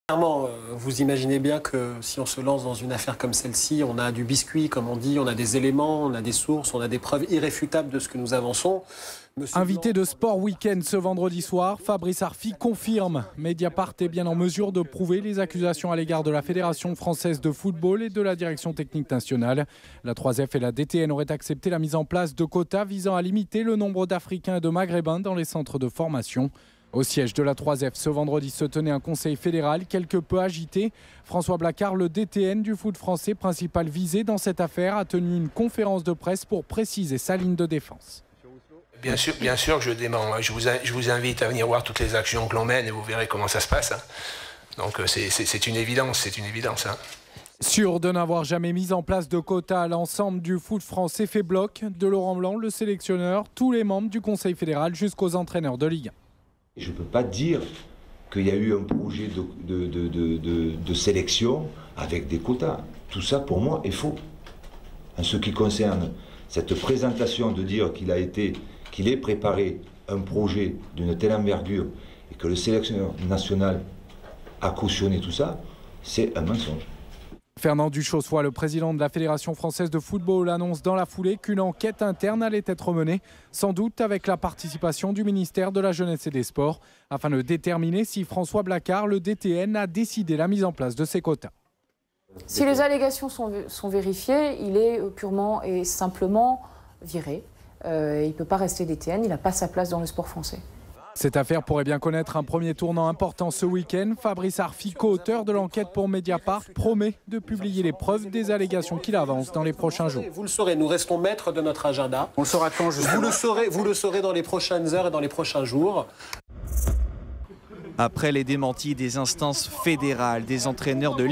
Clairement, vous imaginez bien que si on se lance dans une affaire comme celle-ci, on a du biscuit, comme on dit, on a des éléments, on a des sources, on a des preuves irréfutables de ce que nous avançons. Invité de Sport Week-end ce vendredi soir, Fabrice Arfi confirme. Mediapart est bien en mesure de prouver les accusations à l'égard de la Fédération française de football et de la direction technique nationale. La 3F et la DTN auraient accepté la mise en place de quotas visant à limiter le nombre d'Africains et de Maghrébins dans les centres de formation. Au siège de la 3F, ce vendredi se tenait un conseil fédéral quelque peu agité. François Blacquart, le DTN du foot français, principal visé dans cette affaire, a tenu une conférence de presse pour préciser sa ligne de défense. Bien sûr que je dément. Je vous invite à venir voir toutes les actions que l'on mène et vous verrez comment ça se passe. Donc c'est une évidence, hein. Sûr de n'avoir jamais mis en place de quotas à l'ensemble du foot français fait bloc. De Laurent Blanc, le sélectionneur, tous les membres du Conseil fédéral jusqu'aux entraîneurs de Ligue 1. Je ne peux pas dire qu'il y a eu un projet de sélection avec des quotas. Tout ça, pour moi, est faux. En ce qui concerne cette présentation de dire qu'il est préparé un projet d'une telle envergure et que le sélectionneur national a cautionné tout ça, c'est un mensonge. Fernand Duchossois, le président de la Fédération française de football, annonce dans la foulée qu'une enquête interne allait être menée, sans doute avec la participation du ministère de la Jeunesse et des Sports, afin de déterminer si François Blacquart, le DTN, a décidé la mise en place de ces quotas. Si les allégations sont vérifiées, il est purement et simplement viré. Il ne peut pas rester DTN, il n'a pas sa place dans le sport français. Cette affaire pourrait bien connaître un premier tournant important ce week-end. Fabrice Arfi, co-auteur de l'enquête pour Mediapart, promet de publier les preuves des allégations qu'il avance dans les prochains jours. Vous le saurez, nous restons maîtres de notre agenda. On le saura quand vous le saurez dans les prochaines heures et dans les prochains jours. Après les démentis des instances fédérales, des entraîneurs de